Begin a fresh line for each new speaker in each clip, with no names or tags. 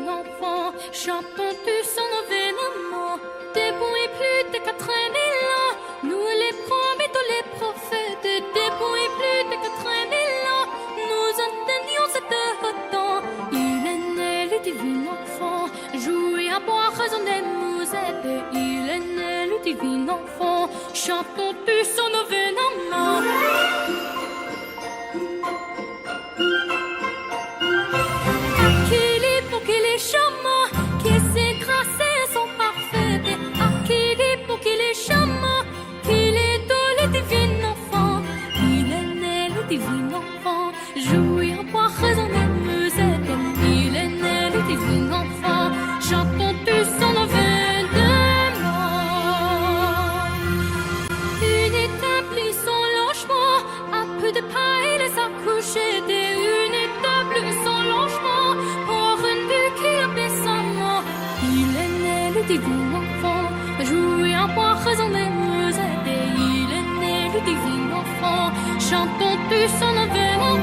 divin enfant, chantons-tu son événement, depuis plus de 4000 ans, nous les promis tous les prophètes, depuis plus de 4000 ans, nous entendions cet temps. Il est né le divin enfant, jouer à boire, raisonner, nous aider. Il est né le divin enfant, chantons-tu son événement. Divin enfant, jouer à boire, raisonner, nous aider. Il est né le divin enfant, chantons-tu son événement. Une étable, son logement, à peu de paille, les accoucher une étable, son logement, pour un dieu qui abaissement. Il est né le divin enfant, jouer à boire, raisonner, nous aider. Il est né le divin enfant, chantons-tu son événement.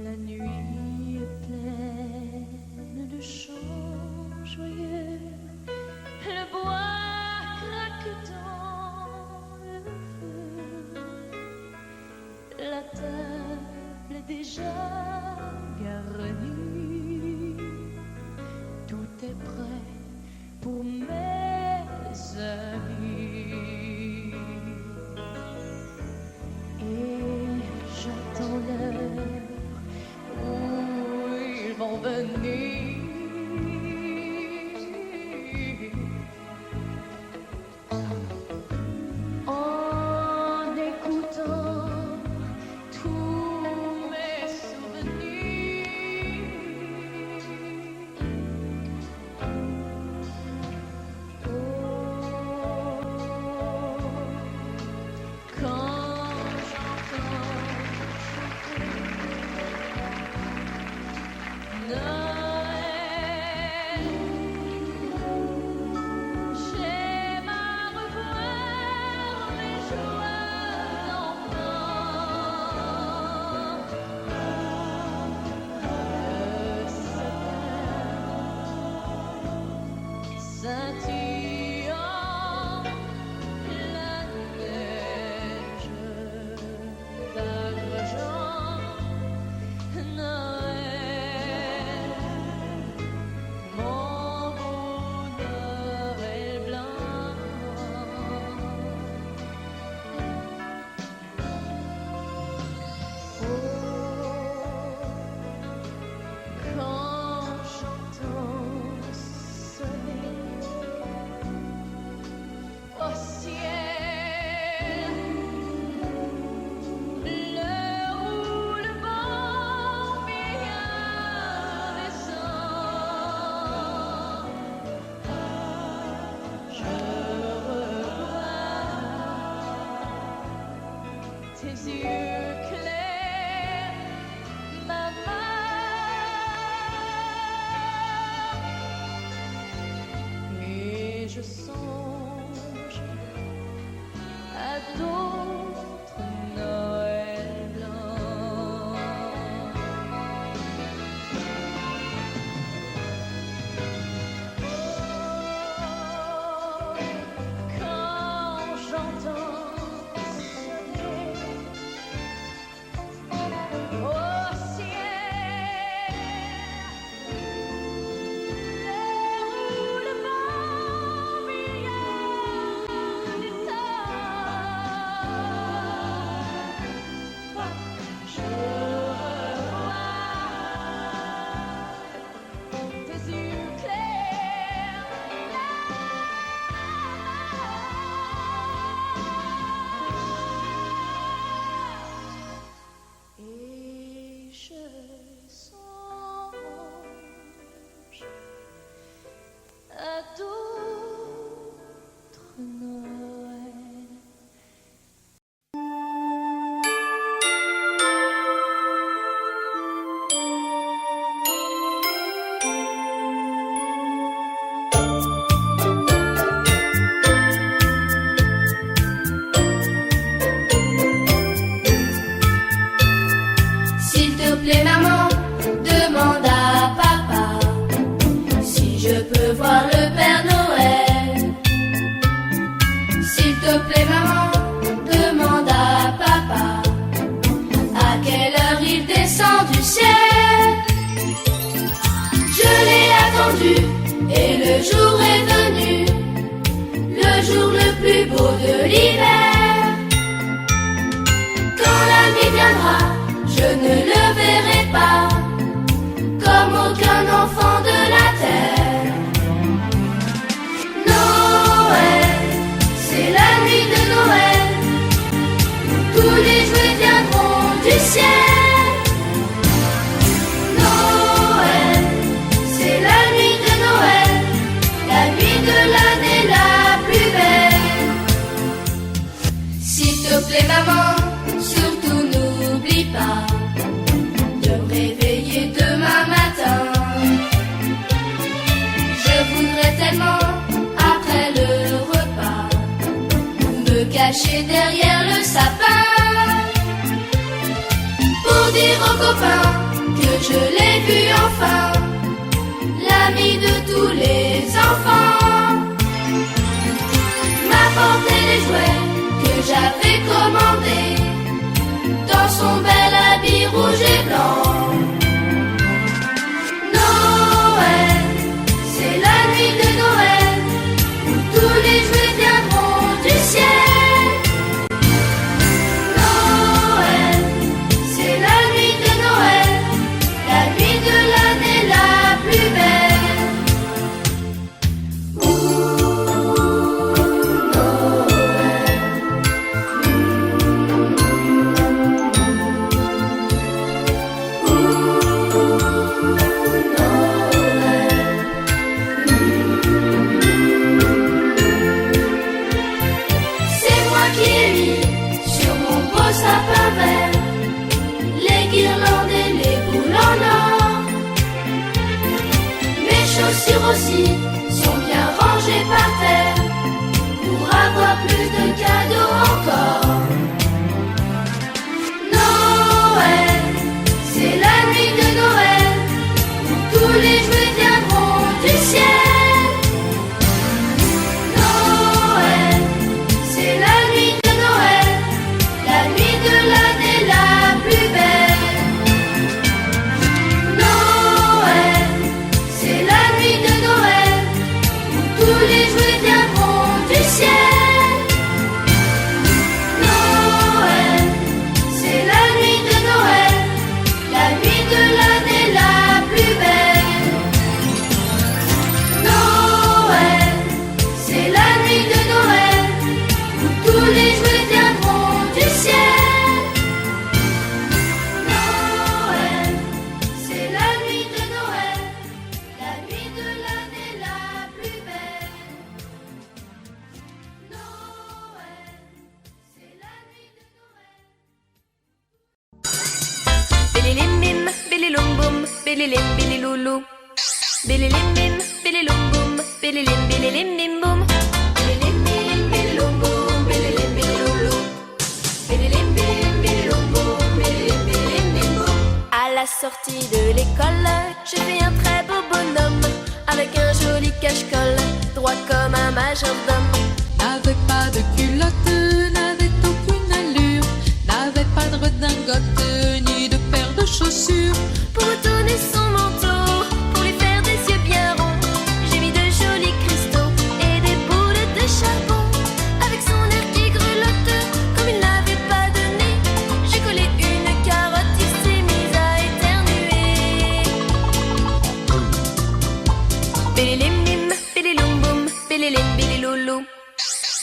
La nuit est pleine de chants joyeux, le bois craque dans le feu, la table est déjà garnie, tout est prêt pour mes amis, et j'attends l'heure où ils vont venir. En écoutant tous mes souvenirs. Oh, quand j'entends chanter Noël.
attendu et le jour est venu, le jour le plus beau de l'hiver. Quand la nuit viendra, je ne le verrai pas comme aucun enfant de la terre. Noël, c'est la nuit de Noël, où tous les jouets viendront du ciel. Noël, c'est la nuit de Noël, la nuit de l'année la plus belle. S'il te plaît maman, surtout n'oublie pas de me réveiller demain matin. Je voudrais tellement, après le repas, me cacher derrière le sapin pour dire aux copains que je l'ai vu enfin, l'ami de tous les enfants. M'apporter les jouets que j'avais commandés dans son bel habit rouge et blanc. Noël, c'est la nuit de Noël, où tous les jouets viendront du ciel. Noël, c'est la nuit de Noël, la nuit de l'année la plus belle. C'est moi qui ai mis sur mon beau sapin vert les guirlandes et les boules en or. Mes chaussures aussi sont bien rangées par terre pour avoir plus de cadeaux encore. Noël, c'est la nuit de Noël, où tous les jouets viendront du ciel. Noël, c'est la nuit de Noël, la nuit de l'année la plus belle. Noël, c'est la nuit de Noël, où tous les jouets viendront du ciel. Noël, c'est la nuit de Noël, la nuit de l'année la plus belle. Noël, c'est la nuit de Noël, où tous les jouets viendront du ciel. Noël, c'est la nuit de Noël, la nuit de l'année la plus belle. Noël, c'est la nuit de Noël.
Bililim bim, bililum bum, bililim bililulu. Bililim bim, bililum bum, bililim bililim bim bum. Bililim bim, bililum bum, bililim bililulu. Bililim bim, bililum bum, bililim bililim bim bum. À la sortie de l'école, j'ai fait un très beau bonhomme avec un joli cache-colle, droit comme un majordome.
N'avait pas de culotte, n'avait aucune allure, n'avait pas de redingote, ni de paire de chaussures.
Pour donner son manteau, pour lui faire des yeux bien ronds, j'ai mis de jolis cristaux et des boules de charbon. Avec son air qui grelotte, comme il n'avait pas de nez, j'ai collé une carotte, il s'est mis à éternuer. Bililim bim, bililum bum, bililim bililoulou.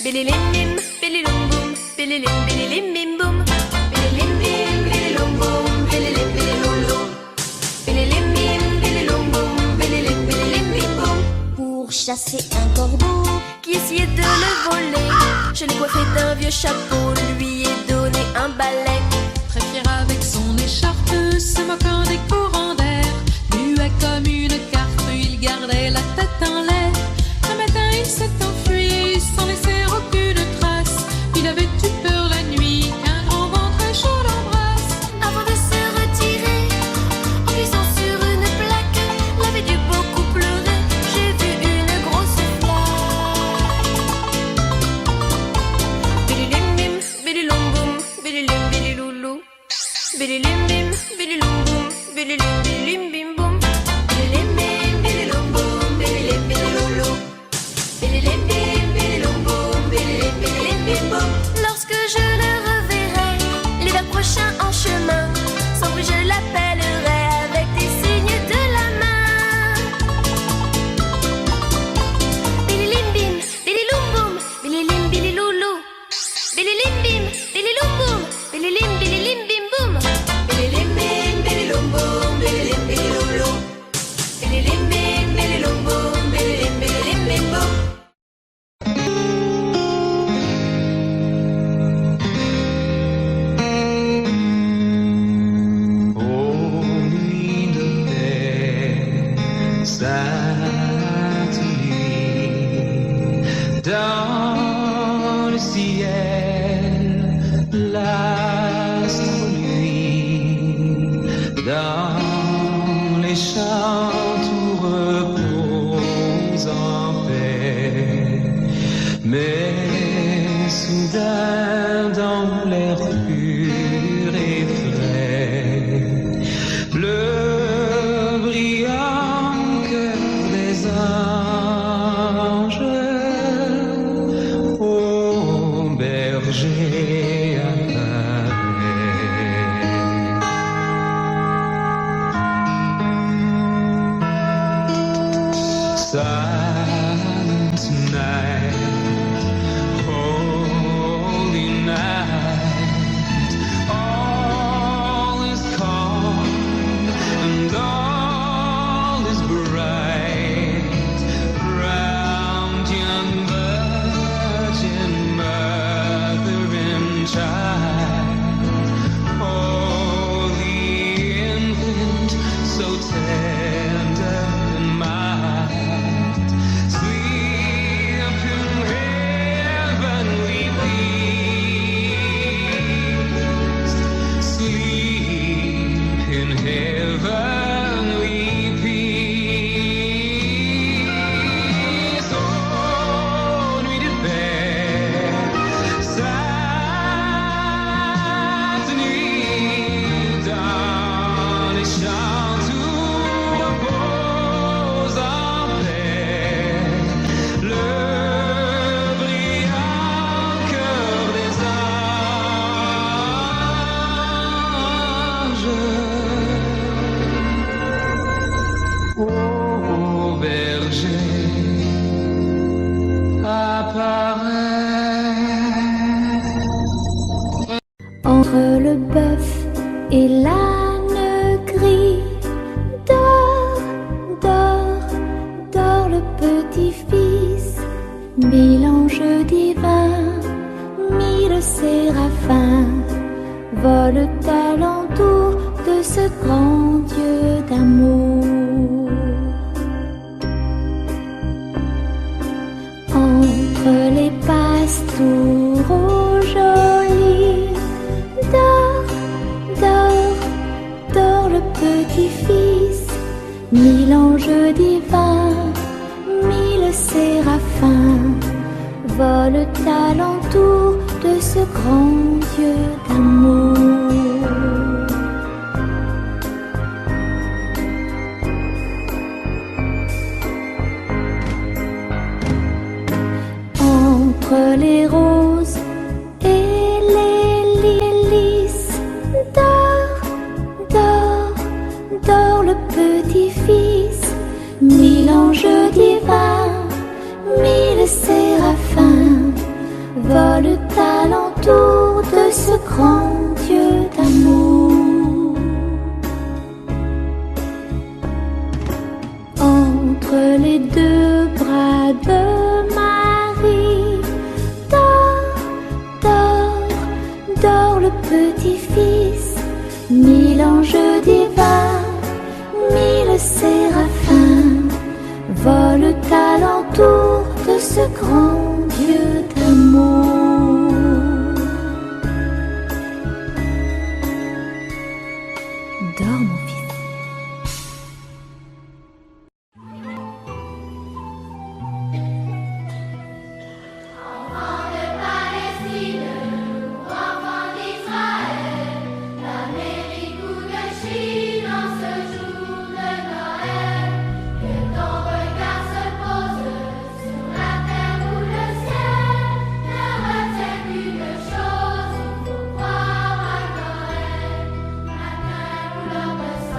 Bililim bim, bililum bum, bililim bililim bim bum. Bililim bim, bililum bum, bililim bililoulou. Bililim bim, bililum bum, bililim bililim bim bum.
Pour chasser un corbeau
Qui essayait de le voler, je l'ai coiffé d'un vieux chapeau, lui ai donné un balai.
Très fier avec son écharpe, se moquant des courants d'air, muet comme une carte, il gardait la tête en l'air. Un matin il s'est enfui sans laisser aucune trace. Il avait eu peur la nuit qu'un grand vent très chaud l'embrasse.
Avant de se retirer, en glissant sur une plaque, l'avait dû beaucoup pleurer, j'ai vu une grosse flaque. Bililim bim, bililum bum, bililim bililoulou. Bililim bim, bililum bum,
Dans les champs tout repose en paix, mais soudain dans l'air pur et frais, le brillant cœur des anges au berger Silent night, holy night, all is calm and all is bright round young virgin mother and child. Holy infant, so tender and mild, sleep in heavenly peace, sleep in heavenly peace. Oh, nuit de paix, sainte nuit, dans les champs tout repose en paix, le brillant cœur des anges au berger apparaît.
Entre le bœuf et l'âne gris, dors, dors, dors le petit-fils. Mille anges divins, mille séraphins volent alentour de ce grand Dieu d'amour. Entre les pastoureaux jolis, dors, dors, dors le petit-fils. Mille anges divins, mille séraphins volent alentour de ce grand Dieu d'amour. Entre les roses et les lys, dors, dors, dors le petit-fils. Mille anges divins, mille séraphins volent alentour de ce grand Dieu d'amour. Entre les deux bras de Marie, dors, dors, dors le petit-fils. Mille anges divins, mille séraphins volent alentour de ce grand Dieu d'amour. Dors mon fils.
Chose, il faut croire à Noël, matin couleur de sang.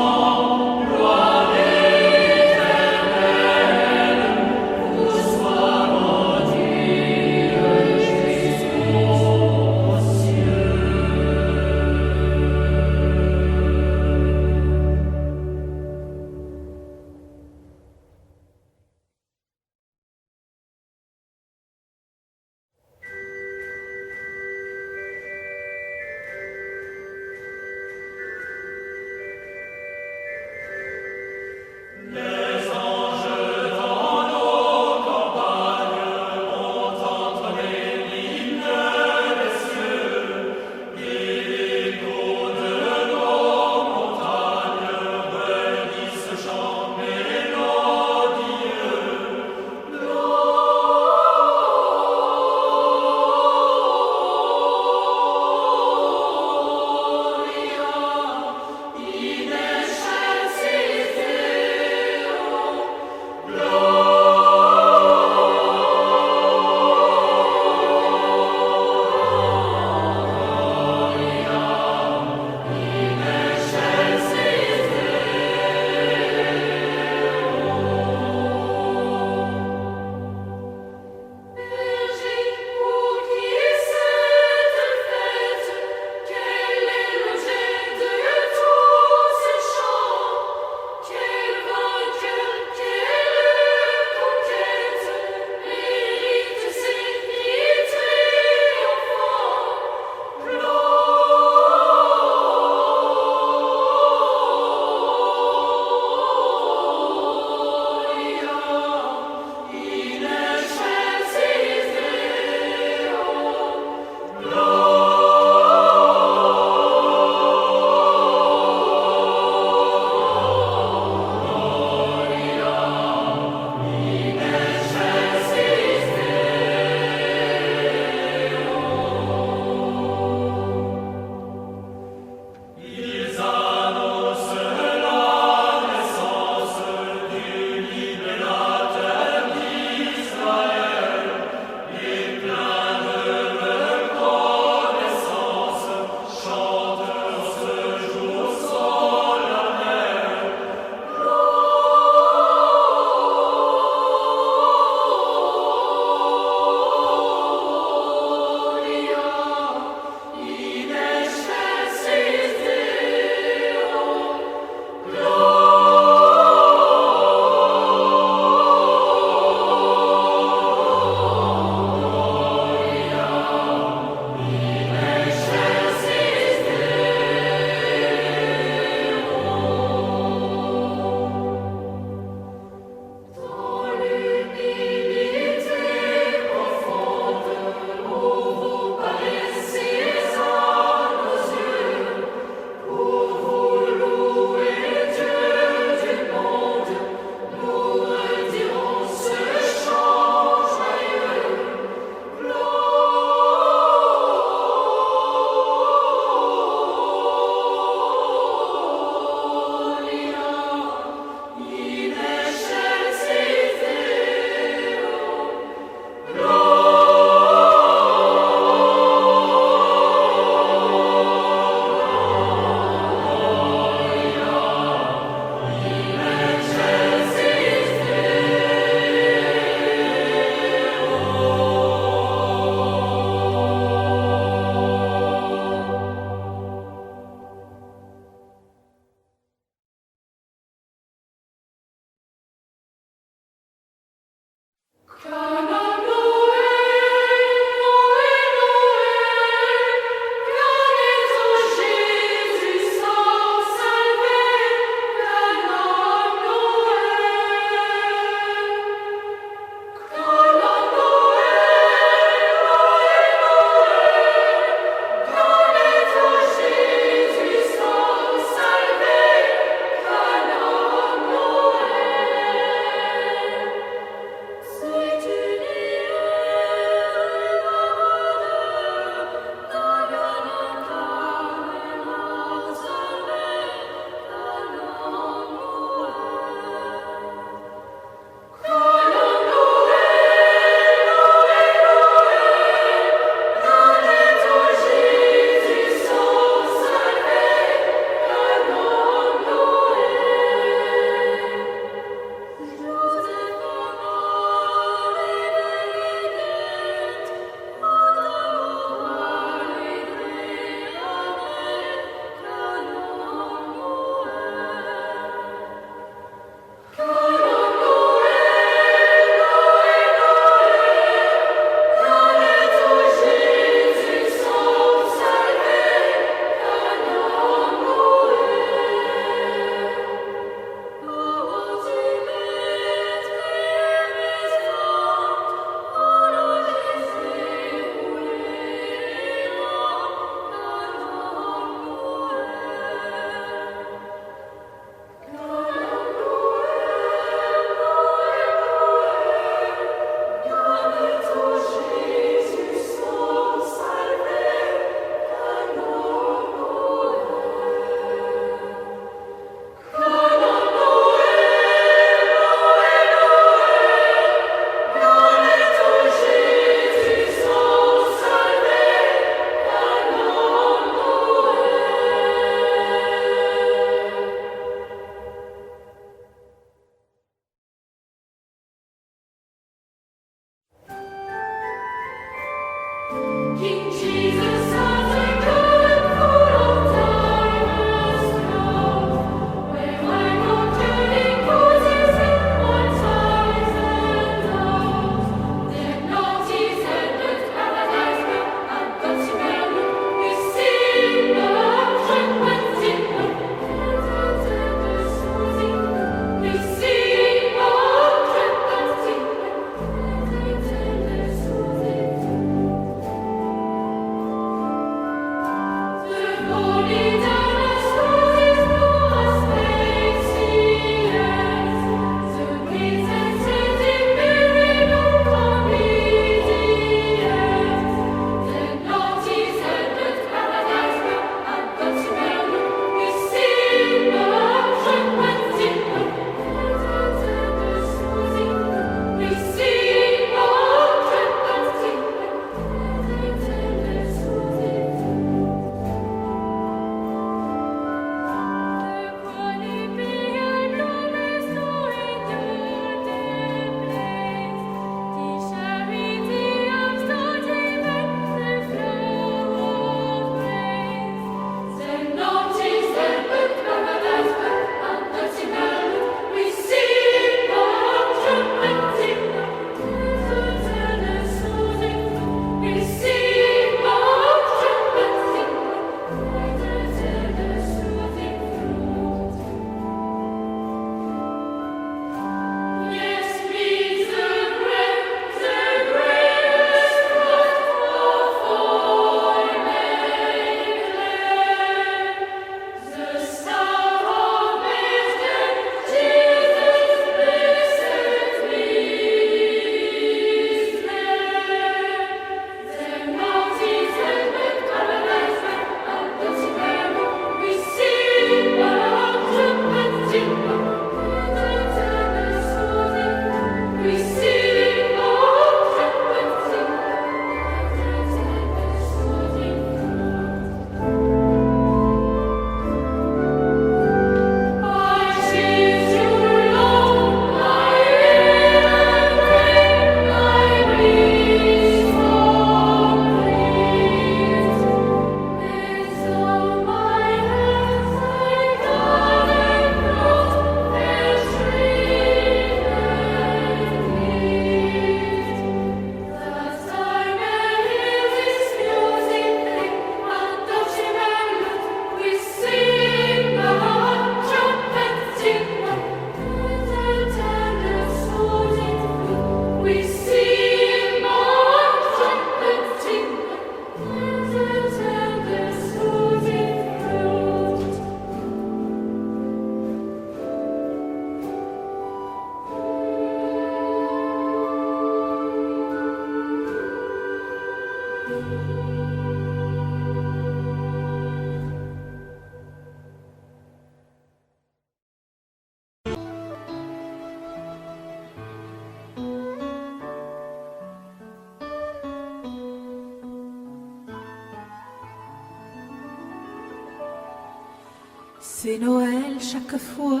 C'est Noël chaque fois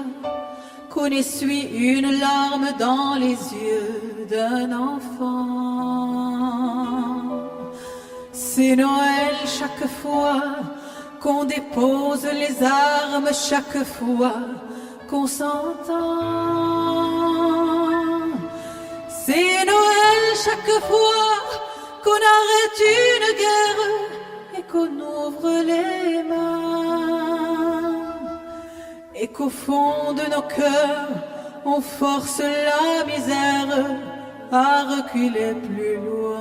qu'on essuie une larme dans les yeux d'un enfant. C'est Noël chaque fois qu'on dépose les armes, chaque fois qu'on s'entend. C'est Noël chaque fois qu'on arrête une guerre et qu'on ouvre les mains. Et qu'au fond de nos cœurs, on force la misère à reculer plus loin.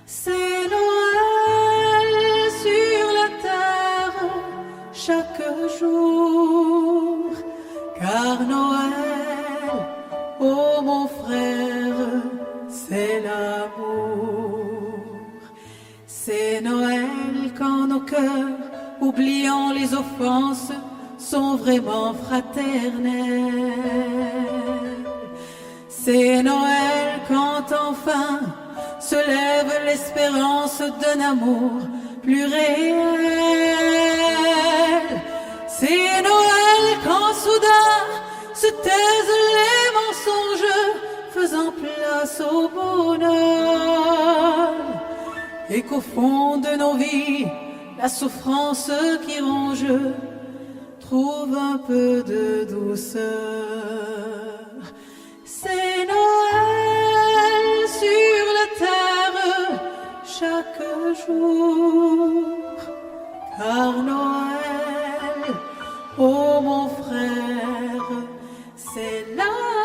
C'est Noël sur la terre chaque jour, car Noël, oh mon frère, c'est l'amour. C'est Noël quand nos cœurs, oubliant les offenses, sont vraiment fraternels. C'est Noël quand enfin se lève l'espérance d'un amour plus réel. C'est Noël quand soudain se taisent les mensonges, faisant place au bonheur. Et qu'au fond de nos vies, la souffrance qui ronge trouve un peu de douceur. C'est Noël sur la terre chaque jour, car Noël, oh mon frère, c'est là.